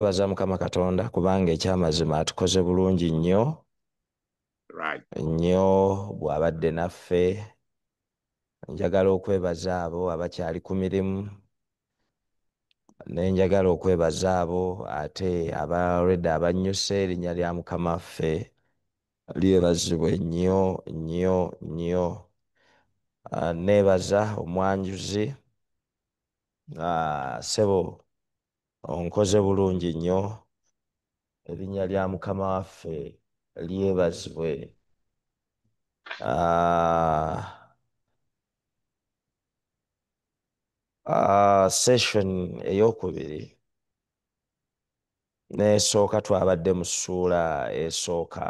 Baza Mukama Katonda kubanga ekyamazima atukoze bulungi nnyo Right. nnyo bw'abadde naffe. Njagala okwebaza abo abakyali ku mirimu, ne njagala okwebaza abo ate abalredde abannyuse. Erinnya lya Mukama waffe lyebazibwe nnyo nnyo nnyo. Neebaza omwanjuzi, ssebo onkoze bulungi nnyo. Erinnya lya Mukama waffe lyebazibwe. Session eyokubiri n'esooka twabadde mu ssuula esooka.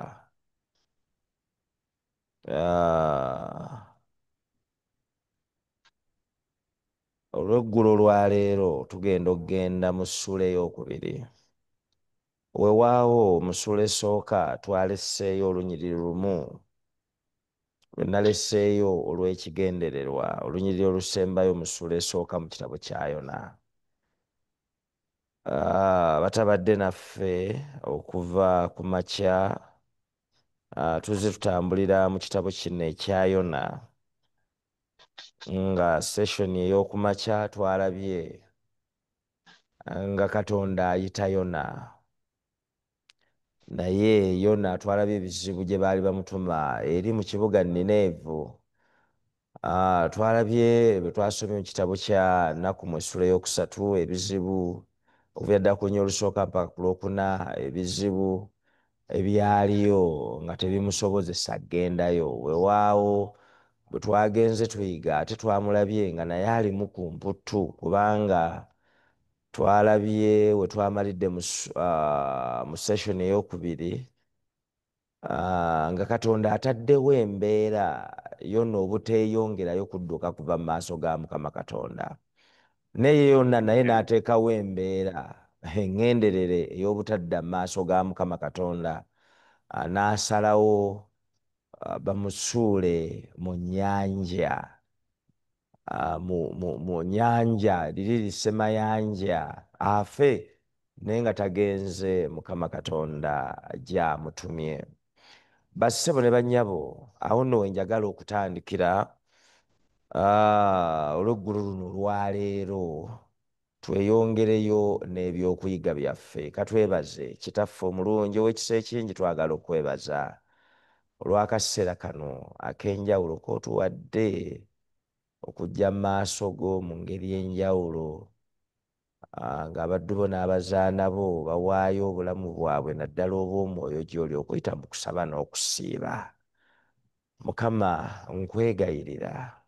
Olw'eggulo lwaleero tugenda okgenda mu ssuula eyokubiri. Weewaawo mu ssuula esooka twalesseeyo olunyiriri lumu lwe nalesseeyo olw'ekigendererwa, olunyiriri olusembayo mu ssuula esooka mu kitabo kya Yona. Batabadde naffe okuva ku makya, tuzze tutambulira mu kitabo kino ekya Yona, nga session ey'oku makya twalabye nga Katonda ayita Yona. Naye Yona twalabye ebizibu gye baali bamutuma eri mu kibuga Nineevu. Twalabye bwe twasomye mu kitabo kya Nnakku mu essula ey'okusatu ebizibu okuva ddala ku lunya olusooka mpaka ku lwokuna, ebizibu ebyaliyo nga tebimusobozesa ggendayo. Weewaawo bwe twagenze tuyiga ate twamulabye nga naye alimu ku mputtu, kubanga twalabye we twamalidde mu session eyokubiri nga Katonda ataddewo embeera Yona obuteeyongerayo kudduka kuva mu maaso ga Mukama Katonda. Naye Yona naye n'ateekawo embeera eŋŋenderere ey'obutadda mu maaso ga Mukama Katonda. N'asalawo bamusuule mu nnyanja, mu nnyanja liri lisemayanja, afe naye nga tagenze Mukama Katonda gy'amutumye. Bassebo ne bannyabo, awo nno we njagala okutandikira. Olw'eggulu luno olwaleero tweyongereyo n'ebyokuyiga byaffe. Katwebaze Kitaffe omulungi ow'ekisa ekingi, twagala okwebaza olw'akaseera kano ak'enjawulo k'otuwadde okujja mu maaso go mu ngeri y'enjawulo, ng'abaddu bo n'abazaana bo bawaayo obulamu bwabwe naddala obw'omwoyo gy'oli okuyita mu kusaba n'okusiiba. Mukama, nkwegayirira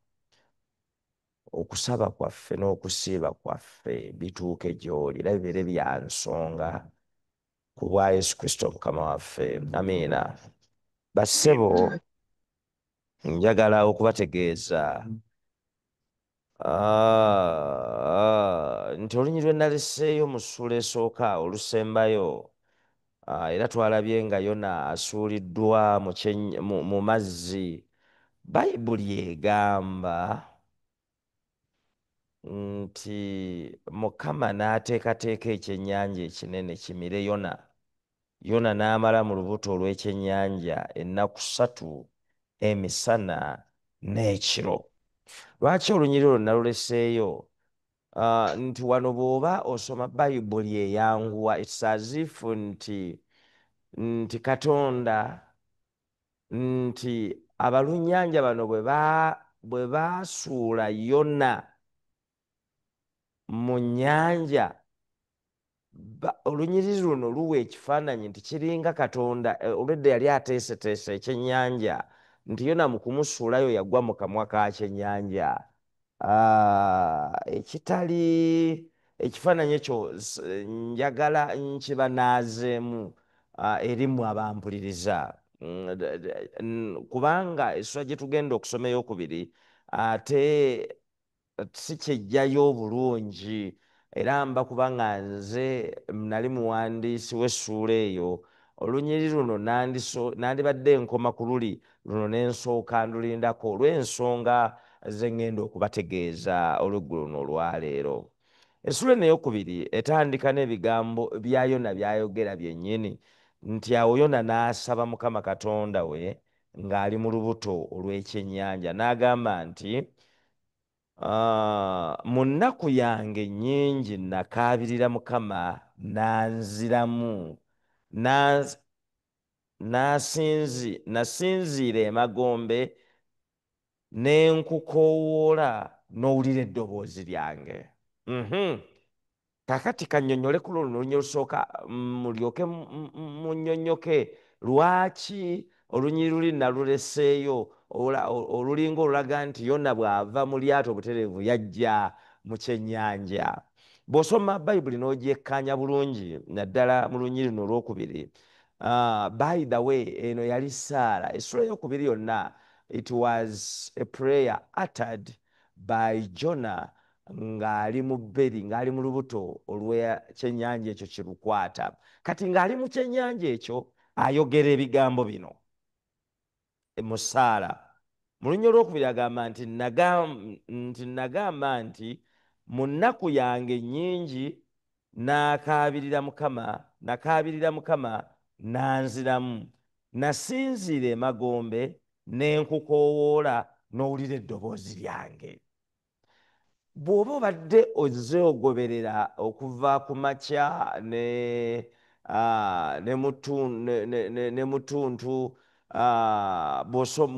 okusaba kwaffe n'okusiiba kwaffe bituuke gy'oli era bibeere bya nsonga, ku bwa Yesu Kristo Mukama waffe. Amiina. Bassebo, njagala okubategeeza nti olunyiriri lwe nalesseeyo mu ssuula esooka olusembayo, era twalabye nga Yona asuuliddwa mu mazzi. Bayibuli egamba nti Mukama n'ateekateeka ekyennyanja ekinene kimire Yona. Yona n'amala mu lubuto olw'ekyennyanja ennaku 3 emisana n'ekiro. Lwaki olunyiriri olwo naluleseeyo? Nti wano bw'oba osoma Bayibuli eyanguwa, it's as if nti Katonda, nti abalunnyanja bano bwe baasuula Yona mu nnyanja, olunyiriri luno luwa ekifaananyi nti kiringa Katonda olwedda yali ateeseteese ekyennyanja, nti Yona mu kumusuulayo yagwa mu kamwa ka kyennyanja. Ekitali ekifaananyi ekyo njagala nkibanaazeemu eri mmwe abampuliriza, kubanga essula gye tugenda okusoma eyokubiri ate si kyejjayo obulungi, era mba kuba nga nze nali muwandiisi w'essuula eyo. Olunyiriri luno nandibadde nkoma ku luli luno ne nsooka ndulindako olw'ensonga ze ŋŋenda okubategeeza olw'eggulu luno olwaleero. essula eno eyokubiri etandika n'ebigambo bya Yona byayogera byennyini nti awo Yona n'asaba Mukama Katonda we ng'ali mu lubuto olw'ekyennyanja n'agamba nti mu nnaku yange nnyingi nakaabirira Mukama nanziramu nasinziira emagombe ne nkukoowoola n'owulira eddoboozi lyange. Kakati kannyonnyole ku luno olusooka mulyoke munnyonnyoke lwaki olunyiri luli naluleseeyo olulinga olulaga nti Yona bw'ava mu lyato obutereevu yajja mu kyennyanja. Bw'osoma Bayibuli n'ogyekkaanya bulungi naddala mu lunyiri luno olwokubiri, by the way eno yali Saara. Essula eyokubiri yonna it was a prayer uttered by Jonah ng'ali mu bberi, ng'ali mu lubuto olw'ekyennyanja ekyo kirukwata. Kati ng'ali mu kyennyanja ekyo ayogera ebigambo bino mu Saara. Mu lunya olwokubiri agamba nti nagamba nti mu nnaku yange nnyingi nakaabirira Mukama nanziramu, nasinziira emagombe ne nkukoowoola n'owulira eddoboozi lyange. Bw'oba obadde ozze ogoberera okuva ku makya ne mutuntu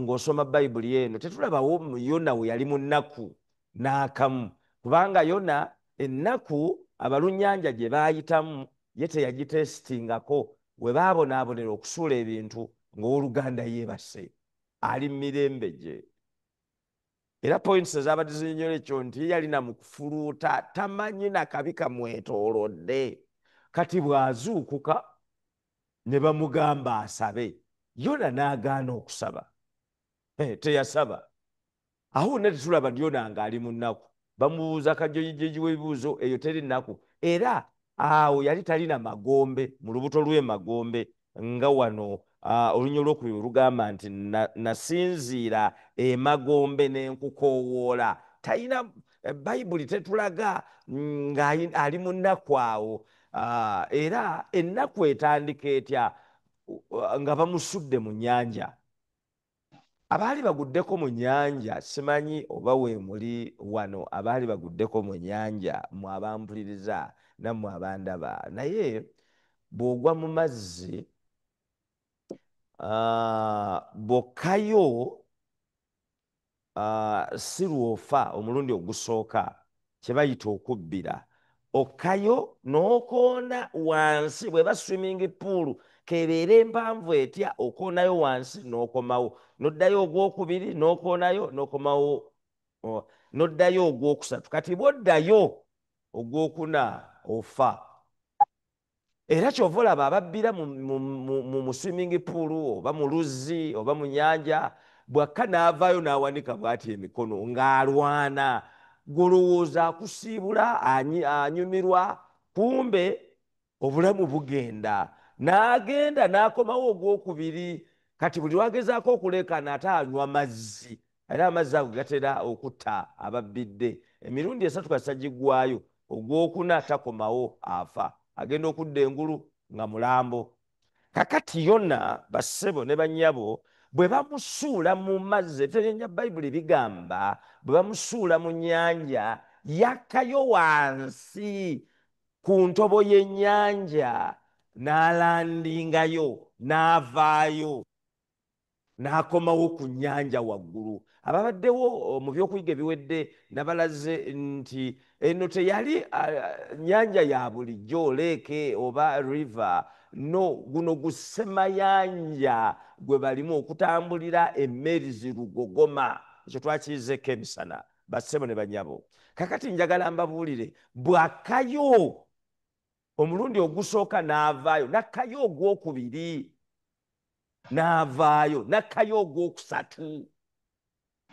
ng'osoma Bayibuli eno tetulabawo Yona we yali mu nnaku n'akamu, kubanga Yona ennaku abalunnyanja gye baayitamu ye teyagitesitingako. We baabonaabonera okusuula ebintu ng'owooluganda yeebase ali mu mirembe gye. Era points ezabadde zinyonyola ekyo nti yalina mu kufuluuta tamanyi nakabi kamwetoolodde. Kati bw'azuukuka ne bamugamba asabe, Yona n'agaana okusaba. Teyasaba. Awo ne tetulaba Yona ng'ali mu nnaku. Bamubuuza kajojijoji w'ebibuuzo, eyo teri nnaku. Era awo yali talina magombe, mu lubuto lw'emagombe nga wano olunya olwokubiri olugamba nti nasinziira emagombe ne nkukoowoola. Talina Bayibuli tetulaga ng'ali mu nnaku awo. Era ennaku etandika etya? Nga bamusudde mu nnyanja. Abaali baguddeko mu nnyanja, simanyi oba we muli wano abaali baguddeko mu nnyanja, mwe abampuliriza nammwe abandaba, naye bw'ogwa mu mazzi bw'okkayo si lwofa omulundi ogusooka, kye bayita okubbira, okkayo n'okoona wansi. bw'eba swimming pool kebeera empanvu etya, okoonayo wansi n'okomawo, n'oddayo ogwokubiri n'okoonayo n'okomawo, n'oddayo ogwokusatu. Kati bw'oddayo ogwokuna ofa. Era ky'ova olaba ababbira mu swimming pool oba mu luzzi oba mu nnyanja, bw'akka n'avaayo n'awanika bw'ati emikono ng'alwana, golowooza akusiibula, anyumirwa, kumbe obulamu bugenda. N'agenda n'akomawo ogwokubiri. Kati buli lwagezaako okuleekaana ate anywa mazzi. Era amazzi ago gatera okutta ababbidde. Emirundi esatu kasa giggwaayo, ogwokuna takomawo, afa. Agenda okudda engulu nga mulambo. Kakati Yona bassebo ne bannyabo bwe bamusuula mu mazzi, ebitegenya Bayibuli bigamba bwe bamusuula mu nnyanja yakkayo wansi ku ntobo y'ennyanja n'alandingayo n'avaayo n'akomawo ku nnyanja waggulu. Ababaddewo mu byokuyiga ebiwedde nabalaze nti eno teyali nnyanja ya bulijjo, leeke oba river. No, guno gusemayanja gwe balimu okutambulira emmeri zirugogoma. Ekyo twakiyizeeko emisana bassebo ne bannyabo. Kakati njagala mbabuulire, bw'akkayo omulundi ogusooka n'avaayo, n'akkayo ogwokubiri n'avaayo, n'akkayo ogwokusatu.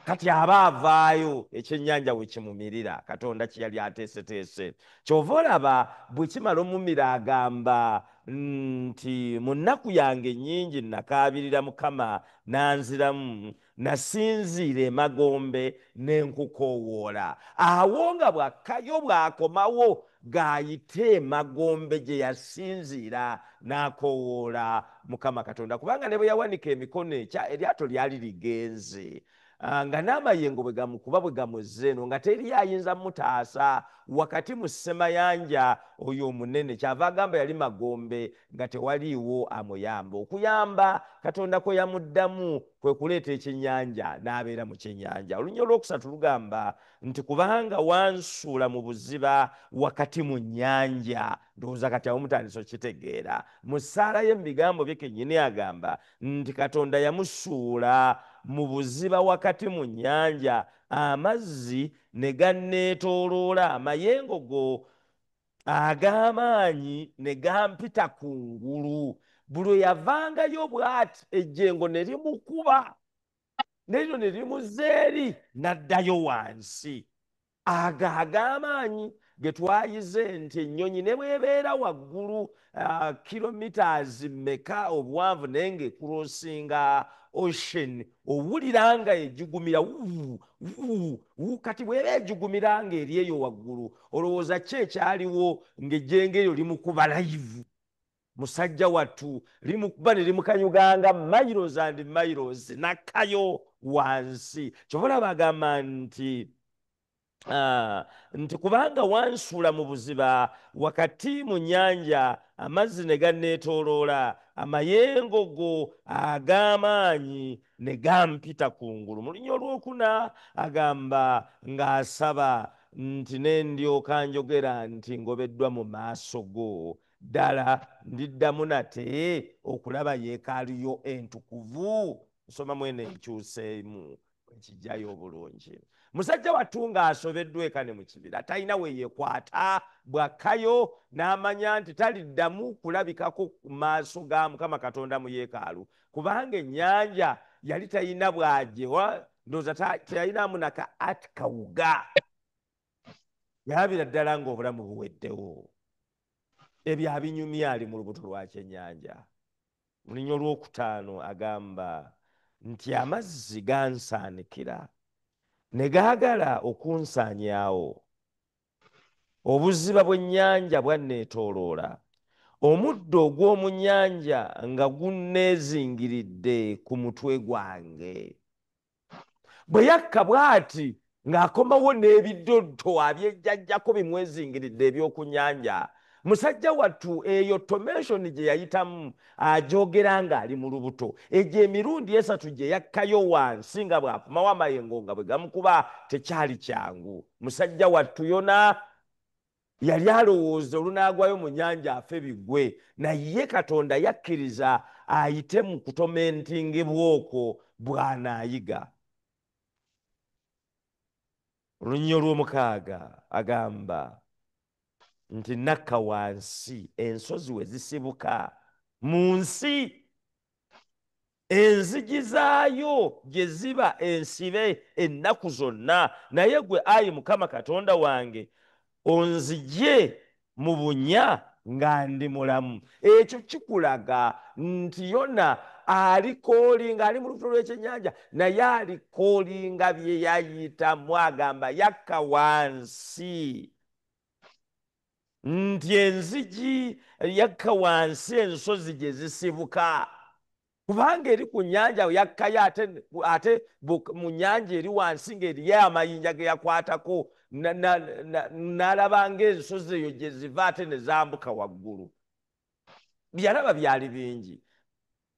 kati aba avaayo ekyennyanja we kimumirira Katonda kye yali ateeseteese. Kyova olaba bwe kimala omumira agamba nti mu nnaku yange ennyingi nakaabirira Mukama nanziramu, nasinziira emagombe n'enkukoowoola. Awo nga bwakkayo bw'akomawo g'ayite emagombe gye yasinziira n'akoowoola Mukama Katonda, kubanga ne bwe yawanika emikono eryato lyali ligenze. Nga n'amayengo bwe gamukuba bwe gamuzze eno nga teri ayinza mutaasa wakati mu ssemayanja oyo omunene. Kyava agamba yali magombe nga tewaliiwo amuyamba. Okuyamba Katonda kwe yamuddamu kwe kuleeta ekyennyanja n'abeera mu kyennyanja. Olunya olwokusatu lugamba nti kubanga wansuula mu buziba wakati mu nnyanja. Ndowooza kati awo mutandise okitegeera. Mu ssaala ye mu bigambo bye kennyini agamba nti Katonda yamusuula mu buziba wakati mu nnyanja, amazzi ne ganneetooloola, amayengo go ag'amaanyi ne gampita kungulu. Buli yavangayo bw'ati ejjengo ne limukuba, neryo ne limuzza eri n'addayo wansi. Ago ag'amaanyi ge twayize nti ennyonyi ne bw'ebeera waggulu kilometers mmeka obuwanvu naye ng'ekurosinga ocean, owulira nga ejugumira kati bw'eba ejugumira nga eri eyo waggulu, olowooza ki ekyaliwo ng'ejjengo eryo limukuba live. Musajja wattu limukuba ne limukanyuganga miles and miles, nakkayo wansi. Kyova olaba agamba nti kubanga wansuula mu buziba wakati mu nnyanja, amazzi ne ganneetooloola, amayengo go ag'amaanyi ne gampita kungulu. Mu lunya olwokuna agamba ng'asaba nti ne ndyoka njogera nti ngobeddwa mu maaso go, ddala ndiddamu nate okulaba yeekaalu yo entukuvu. Nsoma mwene enkyuseemu ekijjayo obulungi. Musajja wattu ng'asobeddwa eka ne mu kibira, talina we yeekwata. Bw'akkayo n'amanya nti taliddamu kulabikako ku maaso ga Mukama Katonda mu yeekaalu, kubanga ennyanja yali talina bwajewa, ndowooza teyalinaamu naka ati kawuga. Yalabira ddala ng'obulamu buweddewo. Ebyo abinyumya ali mu lubuto lwa kyennyanja. Mu lunya olwokutaano agamba nti amazzi gansaanikira ne gaagala okunsaanyaawo, obuziba bw'ennyanja bwanneetooloola, omuddo ogw'omu nnyanja nga gunneezingiridde ku mutwe gwange. Bwe yakka bw'ati ng'akomawo n'ebiddotto abyejjajjako bimwezingiridde eby'oku nnyanja, musajja wattu eyo tomation gye yayitamu agyogera ng'ali mu lubuto, egyo emirundi esatu gye yakkayo wansi nga bw'akomawo amayengo nga bwe gamukuba tekyali kyangu. Musajja wattu yona yali alowooza olunaagwayo mu nnyanja afe bigwe, naye Katonda yakkiriza ayite mu kutomentingibwa okwo bw'anaayiga. Olunya olw'omukaaga agamba nti nakka wansi, ensozi we zisibuka mu nsi, enzigi zaayo gye ziba ensibe ennaku zonna, naye gwe ayi Mukama Katonda wange onzigye mu bunya nga ndi mulamu. Ekyo kikulaga nti yona alikoolinga, ali mu lubuto lw'ekyennyanja, naye alikoolinga bye yayitamu. Agamba yakka wansi nti enzigi, yakka wansi ensozi gye zisibuka, kubanga eri ku nnyanja yakkayo ate mu nnyanja eri wansi ng'eriyo amayinja ge yakwatako, n'alaba ng'ensozi eyo gye ziva ate ne zambuka waggulu. Byalaba byali bingi,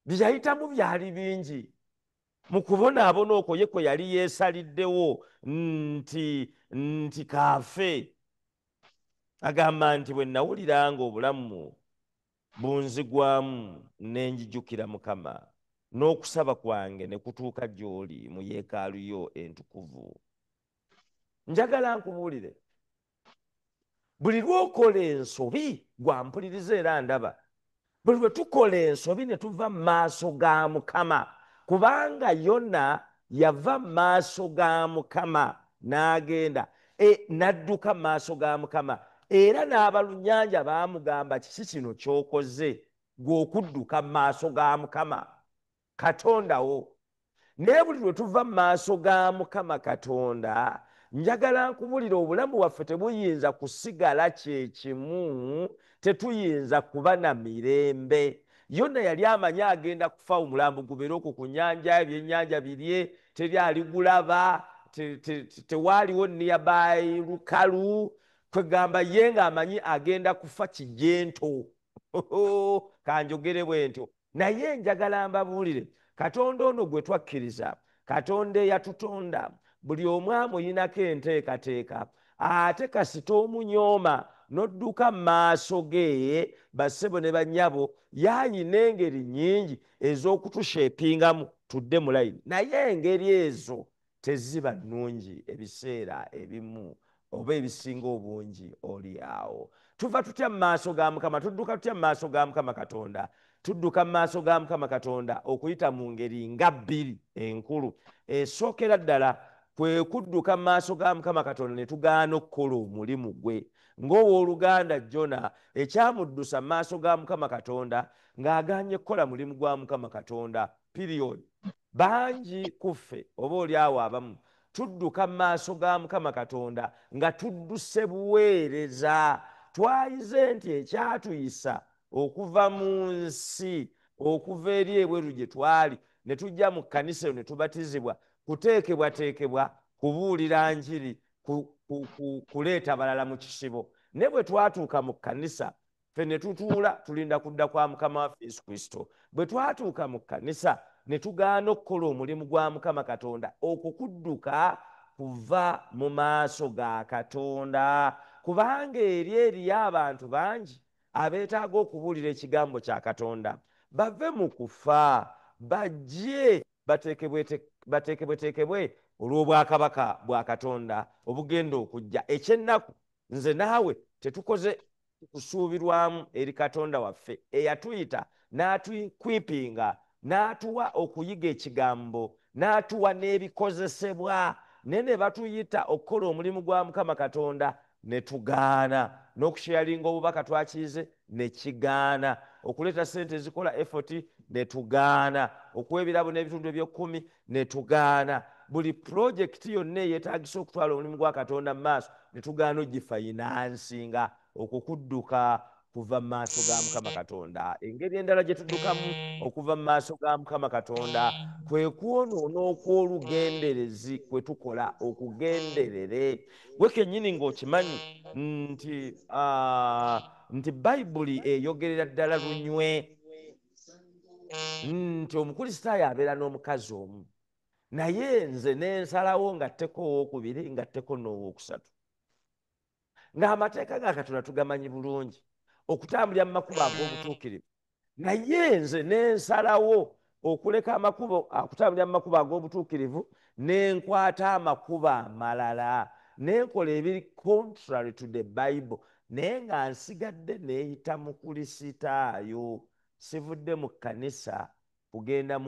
byayitamu byali bingi. Mu kubonaabona okwo ye kwe yali yeesaliddewo nti kaafe. Agamba nti bwe nawuliranga obulamu bunzigwamu ne njijukira Mukama, n'okusaba kwange ne kutuuka gy'oli mu yeekaalu yo entukuvu. Njagala nkubuulire, buli lw'okola ensobi, gwampuliriza era ndaba, buli lwe tukola ensobi ne tuva mu maaso ga Mukama, kubanga yona yava maaso ga Mukama n'agenda n'adduka maaso ga Mukama, era n'abalunnyanja baamugamba kiki kino ky'okoze gwe okudduka maaso ga Mukama Katondawo. Naye buli lwe tuva mu maaso ga Mukama Katonda, njagala nkubulira obulamu bwaffe tebuyinza kusigala kye kimu, tetuyinza kuba na mirembe. Yonna yali amanyi agenda kufa, omulambo gubeere okwo ku nnyanja, ebyennyanja birye, teri aligulaba, tewaaliwo nearby lukalu, kwegamba ye ng'amanyi agenda kufa kijento. Kanjogere bwe ntyo. Naye njagala mbabuulire, Katonda ono gwe twakkiriza, Katonda eyatutonda, buli omu amuyinako enteekateeka, ate kasita omunyooma n'odduka mu maaso ge, bassebo ne bannyabo, yayina engeri nnyingi ez'okutushepingamu tudde mu layini. Naye engeri ezo teziba nnungi ebiseera ebimu, oba ebisinga obungi oli awo. Tuva tutya mu maaso ga Mukama, tudduka tutya mu maaso ga Mukama Katonda? Tudduka mu maaso ga Mukama Katonda okuyita mu ngeri nga bbiri enkulu. Esookera ddala kwe kudduka mu maaso ga Mukama Katonda ne tugaana okukola omulimu gwe. Ng'owooluganda Jona ekyamuddusa mu maaso ga Mukama Katonda ng'agaanye kukola mulimu gwa Mukama Katonda. Period. Bangi ku ffe oba oli awo abamu tudduka mu maaso ga Mukama Katonda nga tudduse buweereza. Twayize nti ekyatuyisa okuva mu nsi, okuva eri ebweru gye twali ne tujja mu kkanisa eyo ne tubatizibwa, kuteekebwateekebwa, kubuulira njiri, kuleeta balala mu kisibo. Ne bwe twatuuka mu kkanisa ffe ne tutuula tulinda kudda kwa Mukama waffe Yesu Kristo. Bwe twatuuka mu kkanisa ne tugaana okukola omulimu gwa Mukama Katonda, okwo kudduka kuva mu maaso ga Katonda, kubanga eriyo abantu bangi abeetaaga okubuulira ekigambo kya Katonda, bave mu kufa, bajje bateekebweteekebwe olw'obwakabaka bwa Katonda obugenda okujja. Ekyennaku nze naawe tetukoze kusuubirwamu eri Katonda waffe eyatuyita n'atukwipinga, n'atuwa okuyiga ekigambo, n'atuwa n'ebikozesebwa, naye ne batuyita okukola omulimu gwa Mukama Katonda ne tugaana. N'okusharinga obubaka twakiyize ne kigaana, okuleeta ssente ezikola effort ne tugaana, okuwa ebirabo n'ebitundu eby'okkumi ne tugaana. Buli pulojekiti yonna eyeetaagisa okutwala omulimu gwa Katonda mu maaso ne tugaana ogifayinansinga. Okwo kudduka kuva mu maaso ga Mukama Katonda. Engeri endala gye tuddukamu okuva mu maaso ga Mukama Katonda kwe kwonoona okw'olugenderezi kwe tukola, okugenderere. Gwe kennyini ng'okimanyi nti Bayibuli eyogerera ddala lunywe nti omukristaayo abeera n'omukazi omu, naye nze n'ensalawo ngatteko owookubiri, ngatteko n'owookusatu. Ng'amateeka ga Katonda tugamanyi bulungi, okutambulira mu makubo ag'obutuukirivu, naye nze n'ensalawo okuleka okutambulira mu makubo ag'obutuukirivu n'enkwata amakubo amalala, n'enkola ebiri contrary to the Bible, naye nga nsigadde neeyita mukulisitaayo. Sivudde mu kkanisa kugenda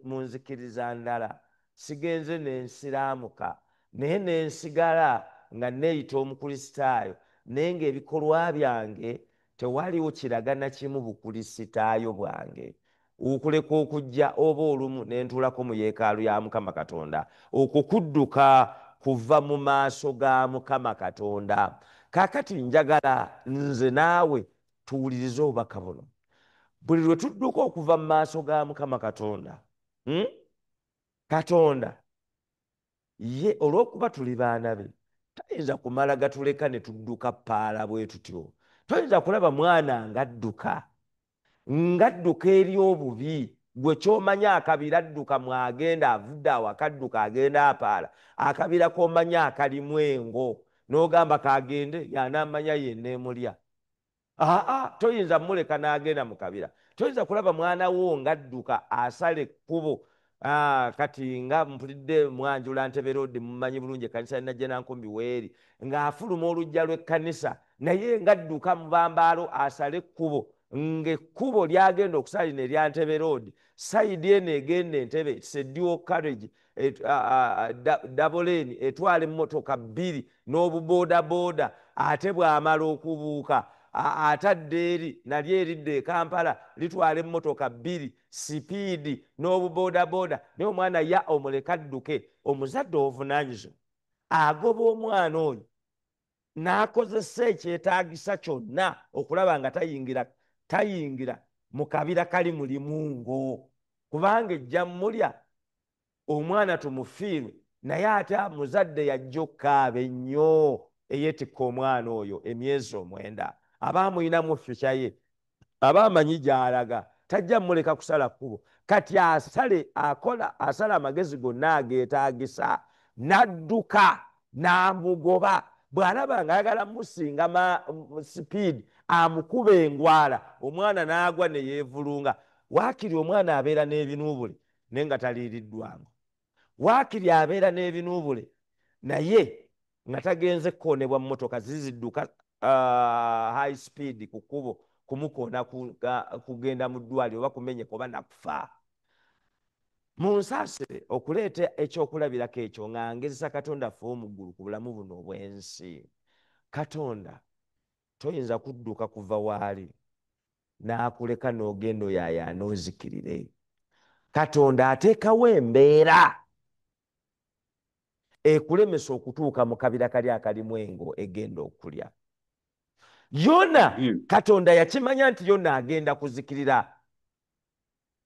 mu nzikiriza ndala, sigenze n'ensiraamuka, naye n'ensigala nga neeyita omukulisitaayo, naye ng'ebikolwa byange tewaliwo kiragana kimu bukulisitaayo bwange. Okuleka okujja oba olumu ne ntuulako mu yeekaalu ya Mukama Katonda, okwo kudduka kuva mu maaso ga Mukama Katonda. Kaakati njagala nze naawe tuwulirize obubaka buno. Buli lwe tudduka okuva mu maaso ga Mukama Katonda, Katonda ye olw'okuba tuli baana be tayinza kumala gatuleka ne tudduka paala bwe tutyo. Toyinza kulaba mwana ng'adduka eri obubi, gwe ky'omanya akabira adduka mwagenda, avudde awo akadduka agenda apaala, akabira k'omanya akalimu engo n'ogamba kagende y'anaamanya yenneemulya. Toyinza muleka n'agenda mu kabira. Toyinza kulaba mwana wo ng'adduka asala ekkubo. Kati nga mpulidde Mwanjula Nteberodi, mumanyi bulungi ekkanisa ya Najjanankumbi weeri, ng'afuluma olujja lw'ekkanisa, naye ng'adduka mu bambaalo asala ekkubo ng'ekkubo lyagenda okusalina erya Ntebe Road, sayidi eno egenda Entebbe, it's a dual carriage, double lane, etwala emmotoka bbiri n'obubooda ate bw'amala okubuuka atadde eri nalyo eridde e Kampala litwala emmotoka bbiri sipiidi n'obubooda naye omwana ya omuleka adduke. Omuzadde ovunaanyizibwa agoba omwana oyo n'akozesa ekyetaagisa kyonna okulaba nga tayingira mu kabira kali mu limungo, kubanga ejja mulya omwana tumufiirwe, naye ate muzadde yajja okukaaba ennyo eyeetikka omwana oyo emyezi 9 aba amuyinamu fyuca ye, aba amanyi gy'alaga, tajja muleka kusala kkubo. Kati asala amagezi gonna ageetaagisa, n'adduka n'amugoba. Bw'alaba ng'ayagala musinga sipiidi amukuba engwala, omwana n'agwa ne yeevulunga. Waakiri omwana abeera n'ebinuubule naye nga taliiriddwangu, waakiri abeera n'ebinuubule naye nga tagenze kukoonebwa mu mmotoka zidduka high speed ku kkubo kumukoona kugenda mu ddwaliro oba kumenyeka oba nakufa. Munsaasire okuleeta ekyokulabirako ekyo nga ngezesa Katonda ffe omuggulu ku bulamu buno obw'ensi. Katonda toyinza kudduka kuva waali n'akuleka n'ogenda oyaayaana ozikirire. Katonda ateekawo embeera ekulemesa okutuuka mu kabira kali akalimu engo egenda okulya. Yona Katonda yakimanya nti Yona agenda kuzikirira.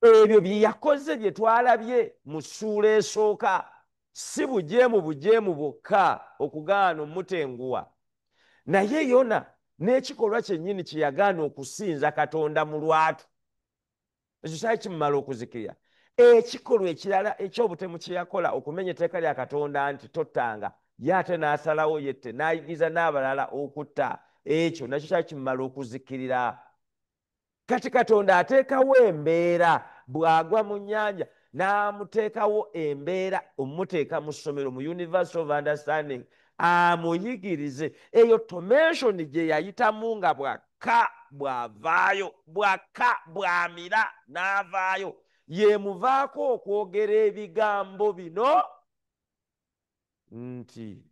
Ebyo bye yakoze bye twalabye mu ssuula esooka si bujeemu bwokka okugaana omutenguwa, naye Yona n'ekikolwa kyennyini kye yagaana okusinza Katonda mu lwatu, ekyo kyali kimumala okuzikirira. Ekikolwa ekirala eky'obutemu kye yakola okumenya etteeka lya Katonda nti tottanga, ye ate n'asalawo yette n'ayigiriza n'abalala okutta, ekyo nakyo kyali kimumala okuzikirira. Kati Katonda ateekawo embeera, bw'agwa mu nnyanja n'amuteekawo embeera omumuteeka mu ssomero mu University of Understanding amuyigirize. Eyo tomation gye yayitamu nga bw'akka bw'avaayo, bw'akka bw'amira n'avaayo, yeemuvaako okwogera ebigambo bino nti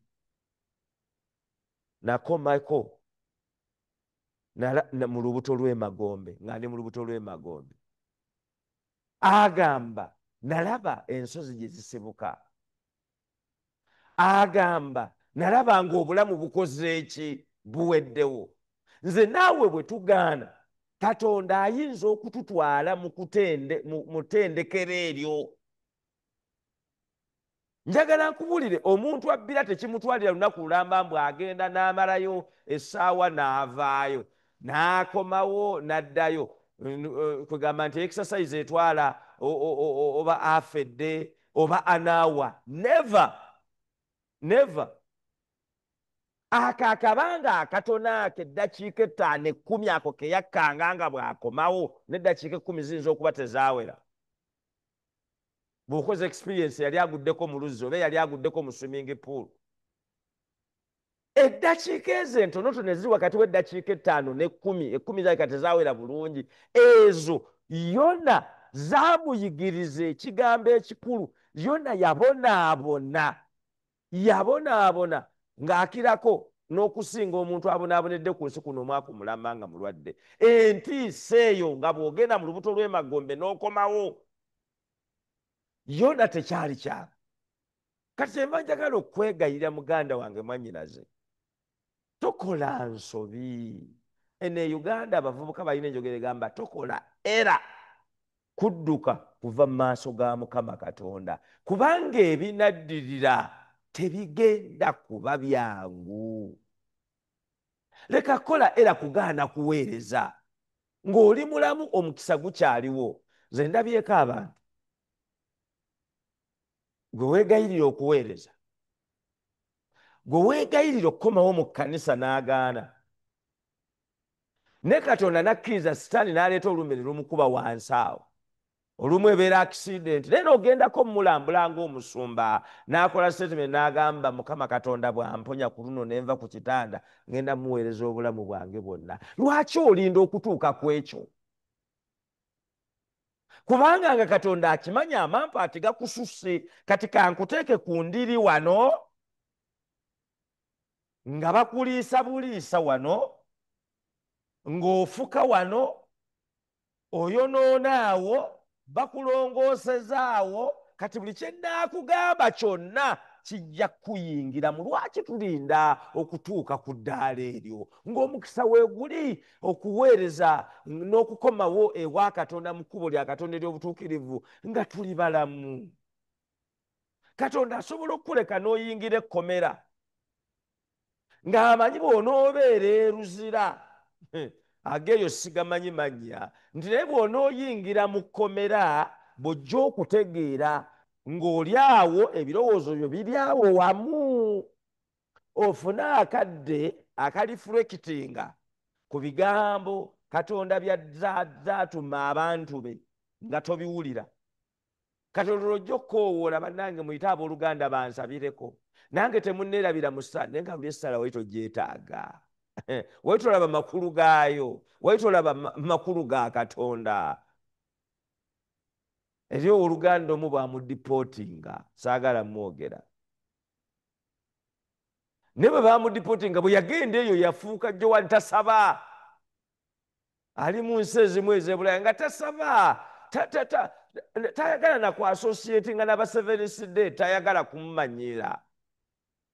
nakomako mu lubuto lw'emagombe, nga ndi mu lubuto lw'emagombe, agamba nalaba ensozi gye zisibuka, agamba nalaba ng'obulamu bukoze eki, buweddewo. Nze naawe bwe tugaana, Katonda ayinza okututwala mu ttendekero eryo. Njagala nkubulire, omuntu abbira tekimutwalira lunaku lulamba mbu agenda n'amalayo essaawa n'avaayo n'akomawo n'addayo, kwegamba nti exercise etwala oba afedde oba anaawa. Never. Ako akabanga akatona ako eddakiika 5 10 ako ke yakkanga nga bw'akomawo n'eddakiika 10 ziyinza okuba tezaawera. Bw'okoze experience yali aguddeko mu luzzi oba yali aguddeko mu swimming pool. Eddakiika ezo entonotono eziri wakati w'eddakiika 5 ne 10, 10 zalika tezaawera bulungi, ezo Yona zaamuyigiriza ekigambo ekikulu. Yona yabonaabona ng'akirako n'okusinga omuntu abonaabonedde ku nsi kuno omwaka omulamba nga mulwadde. Entiisa eyo nga bw'ogenda mu lubuto lw'emagombe n'okomawo, Yona tekyali kyaba. Kati kyenva njagala okwegayirira muganda wange mwannyinaze, tokola nsobi. Eno e Uganda abavubuka balina enjogera egamba tokola era kudduka kuva mu maaso ga Mukama Katonda, kubanga ebinaddirira tebigenda kuba byangu. Leka kola era kugaana kuweereza ng'oli mulamu, omukisa gukyaliwo. Nze ndabyeko abantu gwe weegayirira okuweereza, gwe weegayirira okukomawo mu kkanisa n'agaana, ne Katonda n'akkiriza Sitaani n'aleeta olumbe ne lumukuba wansi awo, olumu ebeera accident naye n'ogendako mulambula ng'omusumba n'akola statement n'agamba Mukama Katonda bw'amponya ku luno nenva ku kitanda ngenda muweereza obulamu bwange bwonna. Lwaki olinda okutuuka ku ekyo? Kubanga nga Katonda akimanya amampaati gakususse. Kati kankuteeke ku ndiri wano nga bakuliisa buliisa wano ng'ofuka wano oyonoonaawo bakulongoosezaawo. Kati buli kye nnaakugamba kyonna kijja kuyingiramu. Lwaki tulinda okutuuka ku ddaala eryo ng'omukisa weeguli okuweereza n'okukomawo ewa Katonda mu kkubo lya Katonda ery'obutuukirivu nga tuli balamu? Katonda asobola okukuleka n'oyingira ekkomera ng'amanyi bw'onoobeera eruzira ageeyo sigamanyi mannya nti naye bw'onooyingira mu kkomera bw'ojja okutegeera ng'oli awo ebirowoozo byo biri awo wamu. Ofune akadde akalifulekitinga ku bigambo Katonda by'atuma abantu be nga tobiwulira. Katonda ojja okkoowoola bannange muyite abooluganda bansabireko. Nange temunneerabira mu ssala naye nga buli essala wali togyetaaga. Wali tolaba makulu gaayo, wali tolaba makulu ga Katonda. Eriyo oluganda omu bamudipootinga, saagala mwogera. Ne bwe bamudipootinga bwe yagenda eyo yafuuka Jowani tasaba. Ali mu nsi ezimu ez'Ebulaaya nga tasaba. Tayagala na ku associatinga n'aba Seventh Day, tayagala kumumanyira.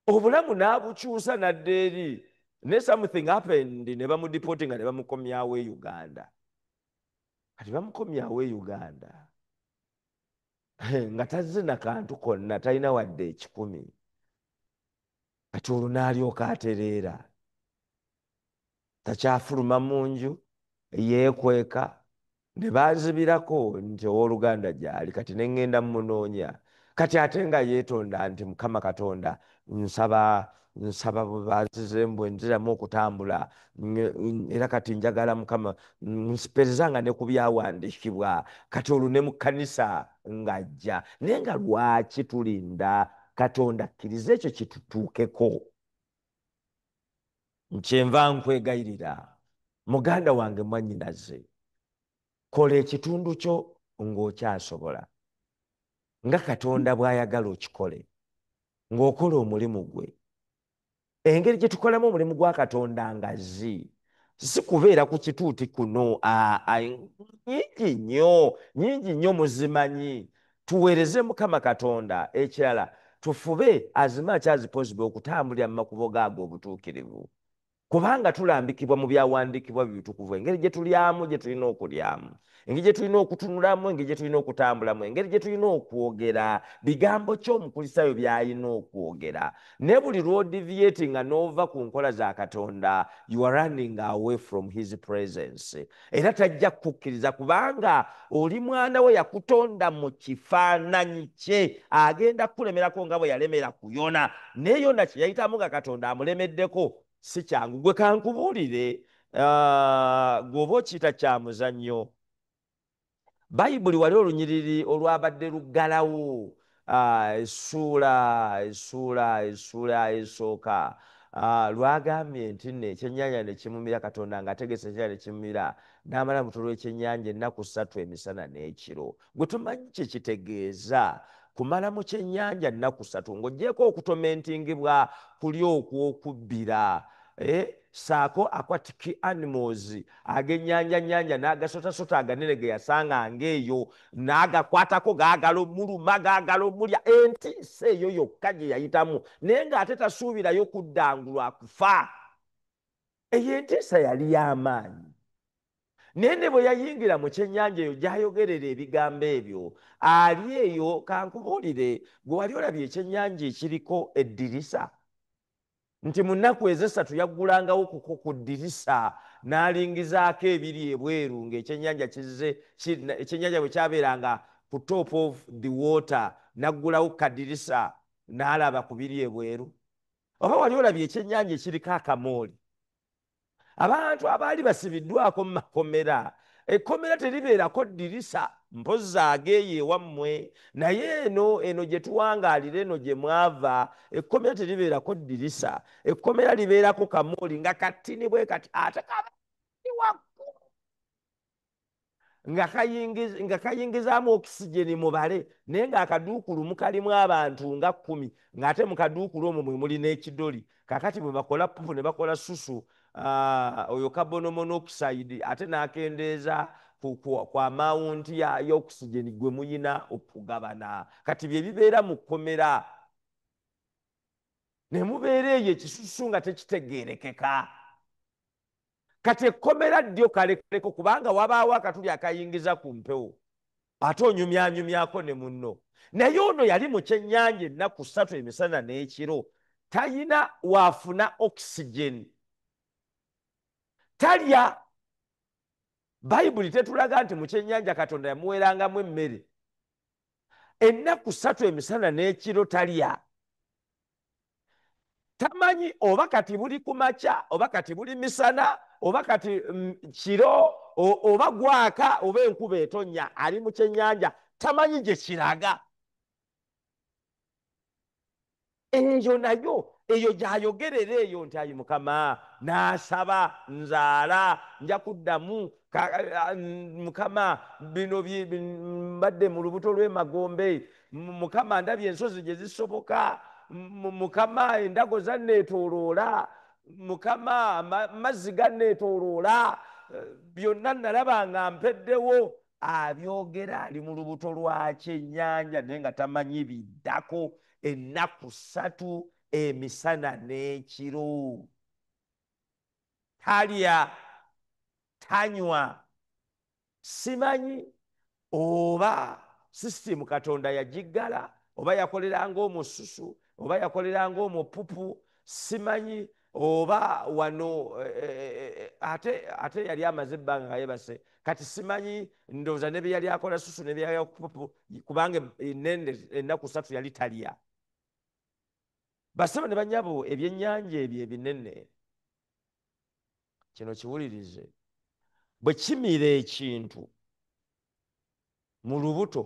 Obulamu n'abukyusa n'adda eri. Ne something happened ne bamudipootinga ne bamukomyawo e Uganda. Kati bamukomyawo e Uganda nga tazze na kantu konna, talina wadde 10. Kati olwo n'alyoka atereera. Takyafuluma mu nju, yeekweka. Ne baazibirako nti owooluganda gy'ali, kati ne ŋŋenda mmunoonya. Kati ate nga yeetonda nti Mukama Katonda nsaba bwe bazize mbwe nziramu okutambula era kati njagala Mukama nsiperezanga ne ku byawandiikibwa. Kati olwo ne mu kkanisa ng'ajja. Naye nga lwaki tulinda Katonda akkiriza ekyo kitutuukeko? Kyenva nkwegayirira muganda wange mwannyinaze, kola ekitundu kyo ng'okyasobola nga Katonda bw'ayagala okikole, ng'okola omulimu gwe. Engeri gye tukolamu omulimu gwa Katonda ngazi, si kubeera ku kituuti kuno. Nyingi nnyo muzimanyi. Tuweereze Mukama Katonda. Ekirala tufube as much as possible okutambulira mu makubo gaago obutuukirivu, kubanga tulambikibwa mu byawandiikibwa bibitukuvu engeri gye tulyamu, gye tulina okulyamu, engeri gye tulina okutunulamu, engeri gye tulina okutambulamu, engeri gye tulina okwogera, bigambo ki omukulisaayo by'alina okwogera. Ne buli lw'odiviatinga n'ova ku nkola za Katonda, you are running away from his presence. Era tajja kukkiriza, kubanga oli mwana we yakutonda mu kifaananyi kye, agenda kukulemerako nga bwe yalemera ku Yona. Ne Yona kye yayitamu nga Katonda amulemeddeko si kyangu. Gwe kankubuulire, gw'oba okiyita kya muzannyo. Bayibuli wali olunyiriri olwabadde luggalawo essuula esooka, lwagambye nti nno ekyennyanja ne kimumira, Katonda ng'ategese ekyennyanja ne kimumira, n'amala mu tulo ekyennyanja ennaku 3 emisana n'ekiro. Gwe tumanyi kye kitegeeza kumala mu kyennyanja nnaku 3 ng'oggyeko okutomentingibwa kuli okw'okubbira, saako aquatic animals ag'ennyanja n'agasotasota aganene ge yasanga ng'eyo n'agakwatako gaagala omuluma, gaagala omulya. Entiisa eyo yokka gye yayitamu, naye ng'ate tasuubirayo kuddangulwa kufa. Eyo entiisa yali y'amaanyi. Naye ne bwe yayingira mu kyennyanja eyo gy'ayogerera ebigambo ebyo, ali eyo kankubuulire, gwe wali olabye ekyennyanja ekiriko eddirisa, nti mu nnaku ezo 3 yaggulangawo ku ddirisa n'alingizaako ebiri ebweru ng'ekyennyanja kizze. Ekyennyanja bwe kyabeeranga ku top of the water, n'aggulawo kaddirisa n'alaba ku biri ebweru. Oba wali olabye ekyennyanja ekiriko akamooli? Abantu abaali basibiddwako mu makomera, ekkomera teribeerako ddirisa mpozzi ageeyo ewammwe naye eno gye tuwangaalira eno gye mwava ekkomera teribeerako ddirisa ekkomera libeerako kamooli nga kattini bwe kati ate kabani waggulu nga kayingizaamu okisigeni mubale naye ng'akaduukulu mukalimu abantu nga 10 ng'ate mu kaduukulu omwo mwe muli n'ekidoli kakati bwe bakola pupu ne bakola susu oyo carbon monoxide ate n'akendeeza ku amawunti y'okusigeni gwe muyina okugabana kati bye bibeera mu kkomera ne mubeera eyo ekisusu nga tekitegeerekeka kati ekkomera ddyo kalekaleko kubanga wabaawo akatuli akayingiza ku mpewo ate onyumyanyumyako ne munno naye ono yali mu kyennyanja ennaku 3 emisana n'ekiro talina waafuna okisigeni talya bayibuli tetulaga nti mu kyennyanja katonda yamuweerangamu emmere ennaku 3 emisana n'ekiro talya tamanyi oba kati buli ku makya oba kati buli misana oba kati kiro oba gwaka oba enkuba etonnya ali mu kyennyanja tamanyi gye kiraga eyo nayo eyo gy'ayogerera eyo nti ayi mukama n'asaba nzaala nja kuddamu mukama bino mbadde mu lubuto lw'emagombe mukama ndabye ensozi gye zisoboka mukama endago zanneetooloola mukama mazzi ganneetooloola byonna nalaba nga mpeddewo abyogera ali mu lubuto lwa kyennyanja naye nga tamanyi biddako ennaku 3 emisana n'ekiro talya tanywa simanyi oba sisitimu katonda yagiggala oba yakoleranga omususu oba yakoleranga omupupu simanyi oba wano ate yali amaze ebbanga nga yebase kati simanyi ndowooza ne bye yali akola susu ne bye yali pupu kubanga ennaku 3 yali talya basaba ne banyabo ebyennyanja ebyo ebinene kino kiwulirize bwe kimira ekintu mu lubuto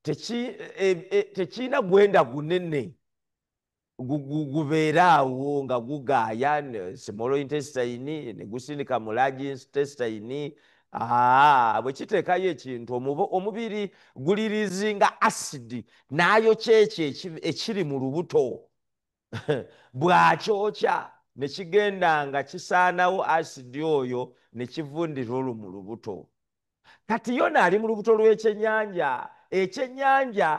tekirina gwenda gunene gubeeraawo nga gugaaya small intestine ne gusindika mu large intestine bwe kiteekayo ekintu omubiri gulirizinga asidi n'ayokya ekyo ekiri mu lubuto bw'akyokya ne kigenda nga kisaanawo asidi oyo ne kivundira olwo mu lubuto kati yona ali mu lubuto lw'ekyennyanja ekyennyanja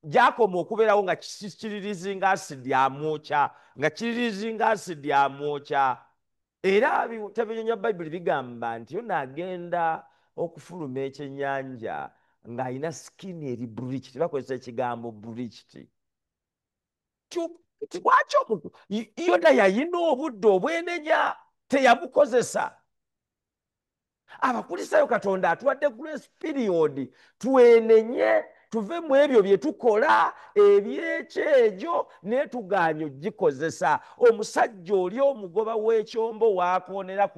gyakoma okubeerawo nga kiririzinga asidi amwokya nga kiririzinga asidi amwokya era ebitabo bya bayibuli bigamba nti yona agenda okufuluma ekyennyanja ng'alina sikini eri bulikiti bakozesa ekigambo bulikiti lwaki yona yayina obudde obwenenya teyabukozesa abakulisaayo katonda atuwadde grace period twenenye tuve mu ebyo bye tukola ebyekyejo naye tugaanye ogikozesa omusajja oli omugoba w'ekyombo waakoonera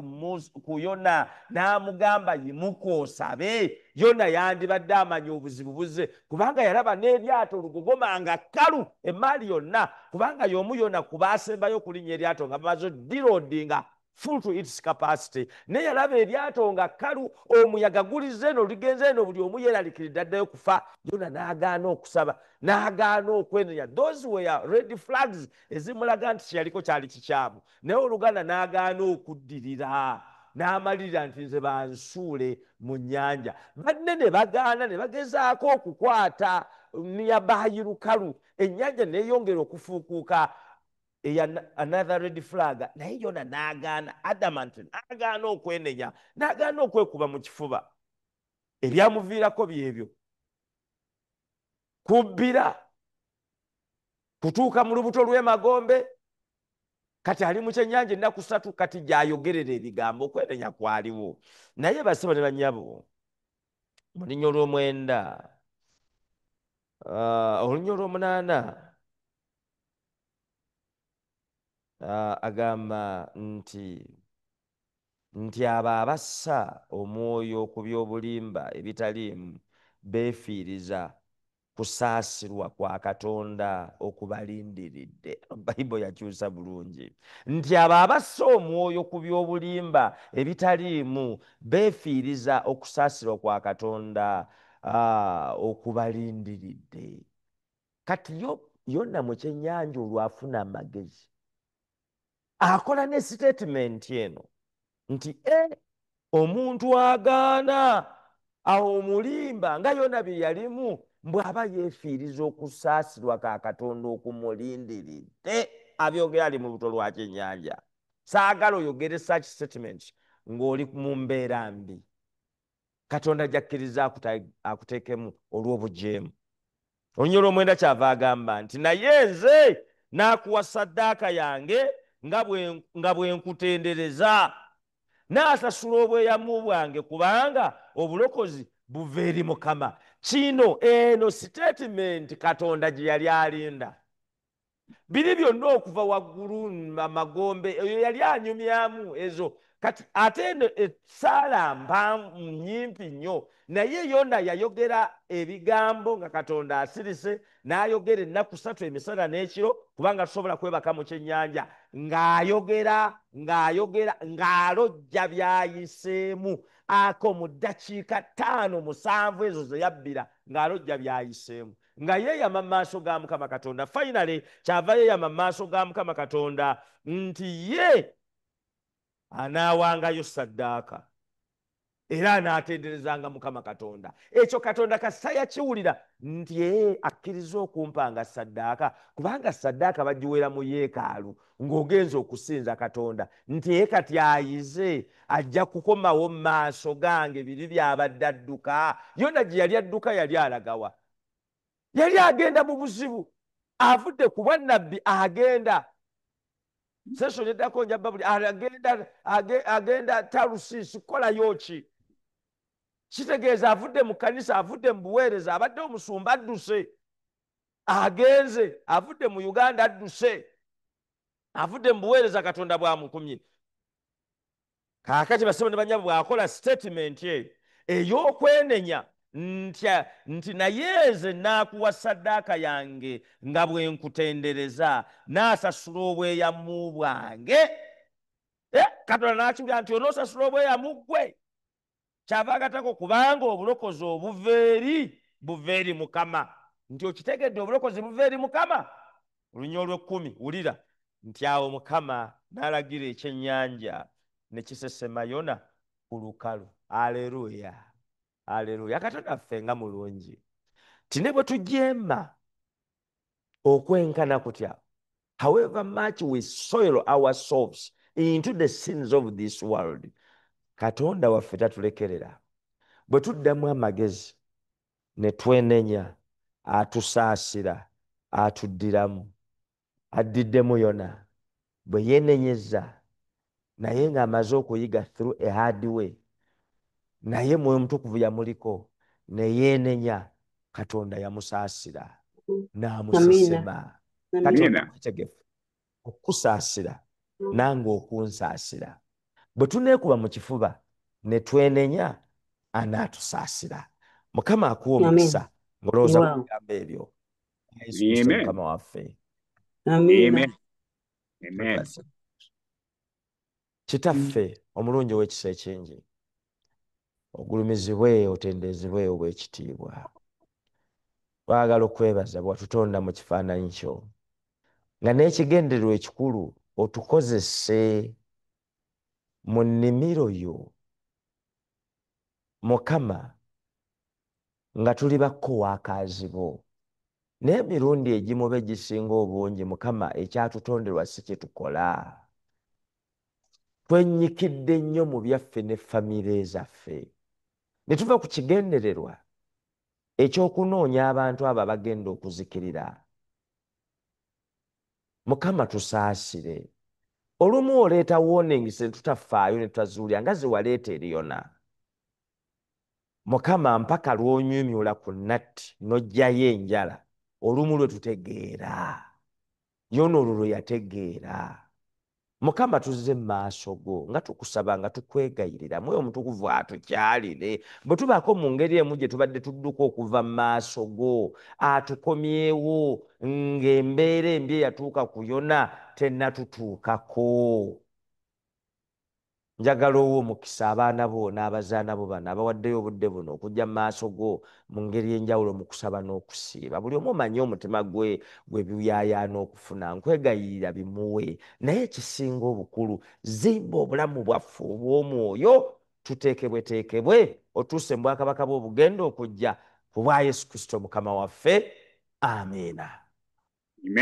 ku yona n'amugamba yimuka osabe yona yandibadde amanya obuzibu buze kubanga yalaba n'eryato olugogoma nga kkalu emaali yonna kubanga y'omu yona ku baasembayo okulinnya eryato nga bamaze dirodinga full to its capacity naye yalaba eryato nga kkalu omuyaga gulize eno ligenze eno buli omu yeeralikiridde addayo kufa yona n'agaana okusaba n'agaana okwenenya those were red flags ezimulaga nti kyeyaliko kyali kikyamu naye oluganda n'agaana okuddirira n'amalirira nti nze bansuule mu nnyanja banne ne bagaana ne bagezaako okukwata niyabayi lukalu ennyanja neeyongera okufuukuuka another red flag naye yona n'agaana adamant n'agaana okwenenya n'agaana okwekuba mu kifuba ebyamuviirako byebyo kubbira kutuuka mu lubuto lw'emagombe kati ali mu kyennyanja ennaku 3 kati gy'ayogerera ebigambo okwenenya kwaliwo naye basaba ne bannyabo mu linnya olw'omwenda olunya olw'omunaana agamba nti nti abo abassa omwoyo ku by'obulimba ebitaliimu beefiiriza kusaasirwa kwa Katonda okubalindiridde. Bayibuli yakyusa bulungi nti abo abassa omwoyo ku by'obulimba ebitaliimu beefiiriza okusaasirwa kwa Katonda okubalindiridde. Kati yonna mu kyennyanja olwafuna amagezi akola ne statement eno nti omuntu agaana awo omulimba nga yonna bye yalimu bw'aba yeefiiriza okusaasirwa ka Katonda okumulindiridde. Abyogera ali mu luto lwa kyennyanja. Saagala oyogere such statement ng'oli mu mbeera mbi. Katonda jakkiriza akuteekemu olw'obujeemu. Olunyolo olw'omwenda kyava agamba nti naye nze n'akuwa ssaddaaka yange nga bwe nkutendereza, n'asasula obweyamu bwange kubanga obulokozi buva eri Mukama. Kino eno statement Katonda gye yali alinda. Biri byonna okuva waggulu amagombe eyo yali anyumyamu ezo. Kati ate eno essaala mpanvu nnyimpi nnyo, naye yonna yayogera ebigambo nga Katonda asirise, n'ayogera ennaku 3 emisana n'ekiro, kubanga tusobola kwebaka mu kyennyanja, ng'ayogera ng'alojja byayiseemu ako mu ddakiika 5-7 ezo ze yabbira, ng'alojja byayiseemu, nga yeeyama mu maaso ga Mukama Katonda. Finally kyava yeeyama mu maaso ga Mukama Katonda nti ye anaawangayo ssaddaaka era anaatenderezanga Mukama Katonda. Ekyo Katonda kasita yakiwulira nti akkiriza okumpanga ssaddaaka, kubanga ssaddaaka bagiwera mu yeekaalu ng'ogenza okusinza Katonda, nti kati ayize ajja kukomawo mu maaso gange biri by'abadde adduka. Yonna gye yali adduka yali alagawa? Yali agenda mu buzibu, avudde ku bwannabbi agenda session eddako nja babuli agenda Talusiisi kukolayo ki? Kitegeeza avudde mu kanisa, avudde mu buweereza, abadde omusumba adduse, agenze, avudde mu Uganda adduse, avudde mu buweereza Katonda bwamukumye. Kaakati basebo ne banyabo bw'akola statement ey'okwenenya nti naye nze n'akuwa ssaddaaka yange nga bwe nkutendereza, n'asasula obweyamu bwange. Katonda n'akiwulira nti onoosasula obweyamu gwe. Kyava agatako kubanga obulokozi buva eri Mukama. Nti okitegedde obulokozi buva eri Mukama. Olunyolo 10 wulira nti awo Mukama n'alagira ekyennyanja ne kisesema Yona ku lukalu. Aleluya, aleluya. Katonda ffe nga mulungi. Tine bwe tujeema okwenkana kutya, however much we soil ourselves into the sins of this world, Katonda waffe tatulekerera. Bwe tuddamu amagezi ne twenenya, atusaasira, atuddiramu. Addiddemu Yona bwe yeenenyezza, naye ng'amaze okuyiga through a hard way, naye Mwoyo Mutukuvu yamuliko ne yeenenya, Katonda yamusaasira n'amusesema. Katonda mwetegefu okusaasira nange okunsaasira. Bwe tuneekuba mu kifuba ne twenenya, anaatusaasira. Mukama akuwa omukisa ng'olowooza ku bigambo ebyo. Yesu Kristo Mukama waffe. Amen. Kitaffe omulungi ow'ekisa ekingi, ogulumizibwe otendezebwe obw'ekitiibwa. Twagala okwebaza bw'atutonda mu kifaananyi kyo, nga n'ekigendererwa ekikulu otukozese mu nnimiro yo Mukama, nga tuli bakkowakaazi bo. N'emirundi egimu be gisinga obungi Mukama ekyatutonderwa si kye tukola. Twenyikidde nnyo mu byaffe ne famire zaffe, ne tuva ku kigendererwa ekyokunoonya abantu abo abagenda okuzikirira. Mukama tusaasire. Olumu oleeta warnings ne tutafaayo ne tutazuulira nga ze waleeta eri Yona. Mukama mpaka lw'onyumyula ku nnatti n'oggyayo enjala, olumu lwe tutegeera. Yona olwo lwe yategeera. Mukama tuzze mu maaso go nga tukusaba nga tukwegayirira Mwoyo Omutukuvu atukyalire bwe tubaako mu ngeri emu gye tubadde tudduka okuva mu maaso go atukomyewo ng'embeera embi eyatuuka kuyona tennatutuukako. Njagala owo omukisa abaana bo n'abazaana bo bano abawaddeyo obudde buno okujja mu maaso go mu ngeri enjawulo mu kusaba n'okusiiba. Buli omu omanye omutima gwe biyaayaana okufuna, nkwegayirira bimuwe, naye ekisinga obukulu zimba obulamu bwaffe obw'omwoyo tuteekebweteekebwe otuuse mu bwakabaka bw'obugenda okujja ku bwa Yesu Kristo Mukama waffe. Amiina.